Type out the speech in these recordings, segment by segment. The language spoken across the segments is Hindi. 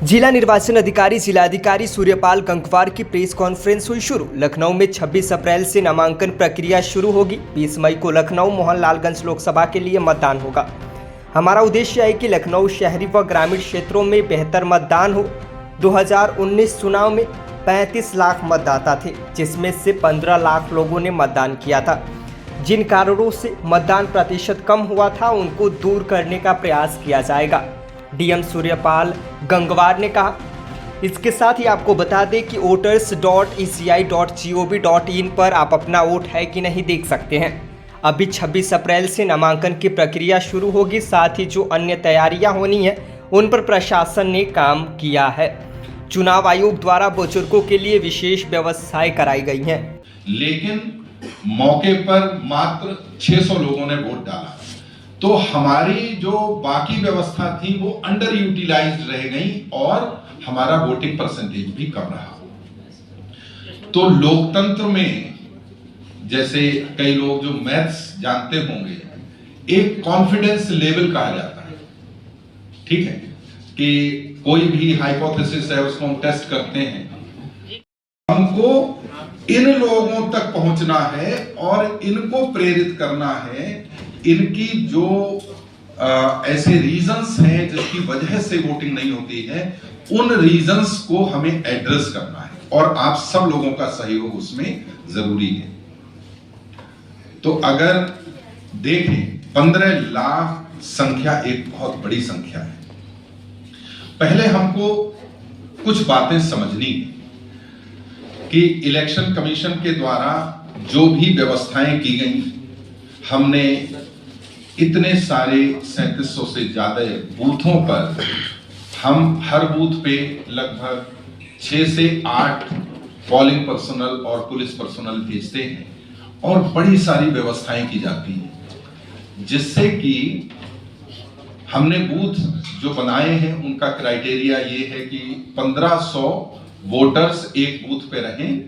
जिला निर्वाचन अधिकारी जिलाधिकारी सूर्यपाल गंगवार की प्रेस कॉन्फ्रेंस हुई शुरू। लखनऊ में 26 अप्रैल से नामांकन प्रक्रिया शुरू होगी। 20 मई को लखनऊ मोहनलालगंज लोकसभा के लिए मतदान होगा। हमारा उद्देश्य है कि लखनऊ शहरी व ग्रामीण क्षेत्रों में बेहतर मतदान हो। 2019 चुनाव में 35 लाख मतदाता थे, जिसमें से 15 लाख लोगों ने मतदान किया था। जिन कारणों से मतदान प्रतिशत कम हुआ था, उनको दूर करने का प्रयास किया जाएगा, डीएम सूर्यपाल गंगवार ने कहा। इसके साथ ही आपको बता दें कि voters.eci.gov.in पर आप अपना वोट है कि नहीं देख सकते हैं। अभी 26 अप्रैल से नामांकन की प्रक्रिया शुरू होगी। साथ ही जो अन्य तैयारियां होनी है, उन पर प्रशासन ने काम किया है। चुनाव आयोग द्वारा बुजुर्गों के लिए विशेष व्यवस्थाएं कराई गई हैं। लेकिन मौके पर मात्र 600 लोगों ने वोट डाला, तो हमारी जो बाकी व्यवस्था थी वो अंडर यूटिलाइज्ड रह गई और हमारा वोटिंग परसेंटेज भी कम रहा। तो लोकतंत्र में, जैसे कई लोग जो मैथ्स जानते होंगे, एक कॉन्फिडेंस लेवल कहा जाता है, ठीक है, कि कोई भी हाइपोथेसिस है उसको हम टेस्ट करते हैं। हमको इन लोगों तक पहुंचना है और इनको प्रेरित करना है। इनकी जो ऐसे रीजंस हैं जिसकी वजह से वोटिंग नहीं होती है, उन रीजंस को हमें एड्रेस करना है और आप सब लोगों का सहयोग उसमें जरूरी है। तो अगर देखें, 15 लाख संख्या एक बहुत बड़ी संख्या है। पहले हमको कुछ बातें समझनी है कि इलेक्शन कमीशन के द्वारा जो भी व्यवस्थाएं की गई, हमने इतने सारे 3700 से ज्यादा बूथों पर हम हर बूथ पे लगभग 6 से 8 पोलिंग पर्सनल और पुलिस पर्सनल भेजते हैं और बड़ी सारी व्यवस्थाएं की जाती हैं, जिससे कि हमने बूथ जो बनाए हैं उनका क्राइटेरिया ये है कि 1500 वोटर्स एक बूथ पे रहें।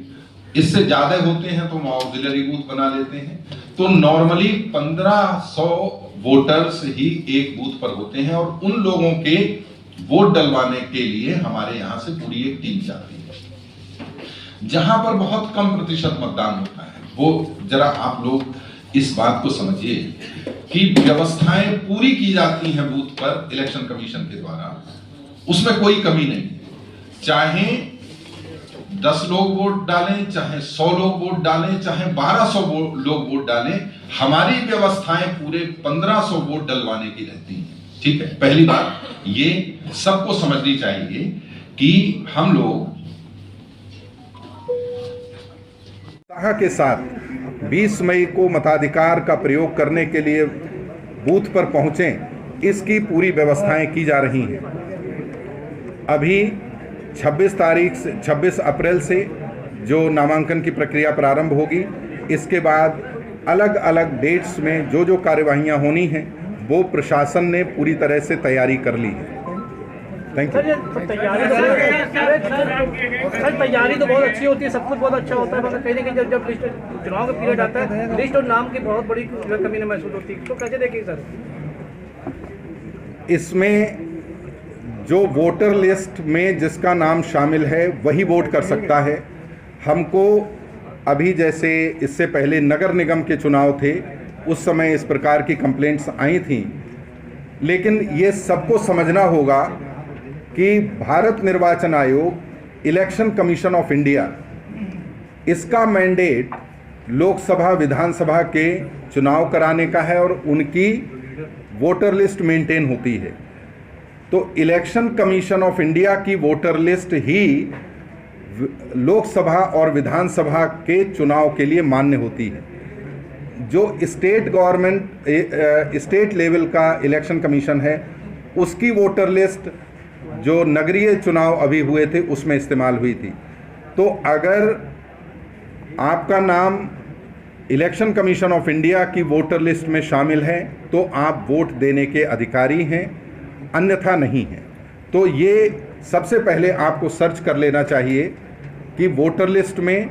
इससे ज्यादा होते हैं तो हम ऑक्सिलरी बूथ बना लेते हैं। तो नॉर्मली 1500 वोटर्स ही एक बूथ पर होते हैं और उन लोगों के वोट डलवाने के लिए हमारे यहां से पूरी एक टीम जाती है। जहां पर बहुत कम प्रतिशत मतदान होता है, वो जरा आप लोग इस बात को समझिए कि व्यवस्थाएं पूरी की जाती हैं बूथ पर इलेक्शन कमीशन के द्वारा, उसमें कोई कमी नहीं है। चाहे 10 लोग वोट डालें, चाहे 100 लोग वोट डालें, चाहे 1200 लोग वोट डालें, हमारी व्यवस्थाएं पूरे 1500 वोट डलवाने की रहती हैं। ठीक है, पहली बात ये सबको समझनी चाहिए कि हम लोग के साथ 20 मई को मताधिकार का प्रयोग करने के लिए बूथ पर पहुंचें, इसकी पूरी व्यवस्थाएं की जा रही हैं। अभी 26 अप्रैल से जो नामांकन की प्रक्रिया प्रारंभ होगी, इसके बाद अलग अलग डेट्स में जो जो कार्यवाहियां होनी हैं वो प्रशासन ने पूरी तरह से तैयारी कर ली है। Thank you. तैयारी तो बहुत अच्छी होती है, सब कुछ बहुत अच्छा होता है, मगर कहीं ना कहीं जब लिस्ट चुनाव का पीरियड आता है, लिस्ट और नाम की बहुत बड़ी कमी महसूस होती है। तो कैसे देखिए सर, इसमें जो वोटर लिस्ट में जिसका नाम शामिल है वही वोट कर सकता है। हमको अभी, जैसे इससे पहले नगर निगम के चुनाव थे, उस समय इस प्रकार की कंप्लेंट्स आई थी, लेकिन ये सबको समझना होगा कि भारत निर्वाचन आयोग, इलेक्शन कमीशन ऑफ इंडिया, इसका मैंडेट लोकसभा विधानसभा के चुनाव कराने का है और उनकी वोटर लिस्ट मेंटेन होती है। तो इलेक्शन कमीशन ऑफ इंडिया की वोटर लिस्ट ही लोकसभा और विधानसभा के चुनाव के लिए मान्य होती है। जो स्टेट गवर्नमेंट, स्टेट लेवल का इलेक्शन कमीशन है, उसकी वोटर लिस्ट जो नगरीय चुनाव अभी हुए थे उसमें इस्तेमाल हुई थी। तो अगर आपका नाम इलेक्शन कमीशन ऑफ इंडिया की वोटर लिस्ट में शामिल है तो आप वोट देने के अधिकारी हैं, अन्यथा नहीं है। तो ये सबसे पहले आपको सर्च कर लेना चाहिए कि वोटर लिस्ट में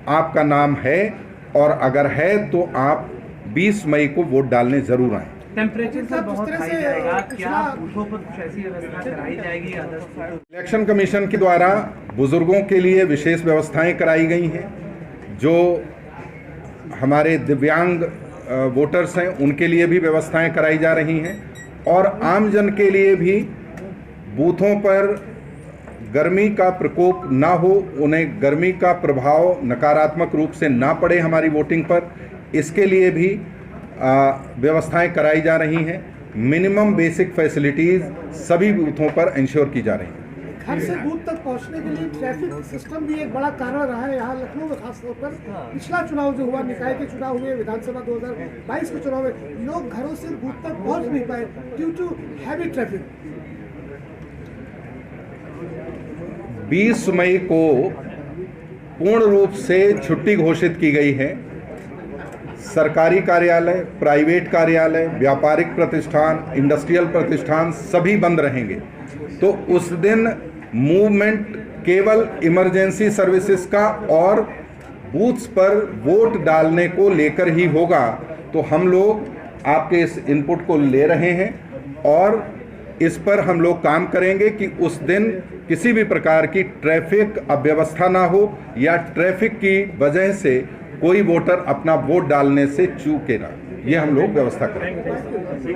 आपका नाम है, और अगर है तो आप 20 मई को वोट डालने ज़रूर आएँ। टेम्परेचर सर बहुत हाई जाएगा, क्या बूथों पर कुछ ऐसी व्यवस्था कराई जाएगी? इलेक्शन कमीशन के द्वारा बुजुर्गों के लिए विशेष व्यवस्थाएं कराई गई हैं। जो हमारे दिव्यांग वोटर्स हैं उनके लिए भी व्यवस्थाएं कराई जा रही हैं और आम जन के लिए भी बूथों पर गर्मी का प्रकोप ना हो, उन्हें गर्मी का प्रभाव नकारात्मक रूप से ना पड़े हमारी वोटिंग पर, इसके लिए भी व्यवस्थाएं कराई जा रही हैं। मिनिमम बेसिक फैसिलिटीज़ सभी बूथों पर इंश्योर की जा रही हैं। घर से बूथ तक पहुंचने के लिए ट्रैफिक सिस्टम भी एक बड़ा कारण रहा है यहाँ लखनऊ में खासतौर पर। पिछला चुनाव जो हुआ, निकाय के चुनाव हुए, विधानसभा 2022 के चुनाव में लोग घरों से बूथ तक पहुंच नहीं पाए ड्यू टू हैवी ट्रैफिक। 20 मई को पूर्ण रूप से छुट्टी घोषित की गई है। सरकारी कार्यालय, प्राइवेट कार्यालय, व्यापारिक प्रतिष्ठान, इंडस्ट्रियल प्रतिष्ठान सभी बंद रहेंगे। तो उस दिन मूवमेंट केवल इमरजेंसी सर्विसेज का और बूथ्स पर वोट डालने को लेकर ही होगा। तो हम लोग आपके इस इनपुट को ले रहे हैं और इस पर हम लोग काम करेंगे कि उस दिन किसी भी प्रकार की ट्रैफिक अव्यवस्था ना हो या ट्रैफिक की वजह से कोई वोटर अपना वोट डालने से चूके ना, ये हम लोग व्यवस्था करेंगे।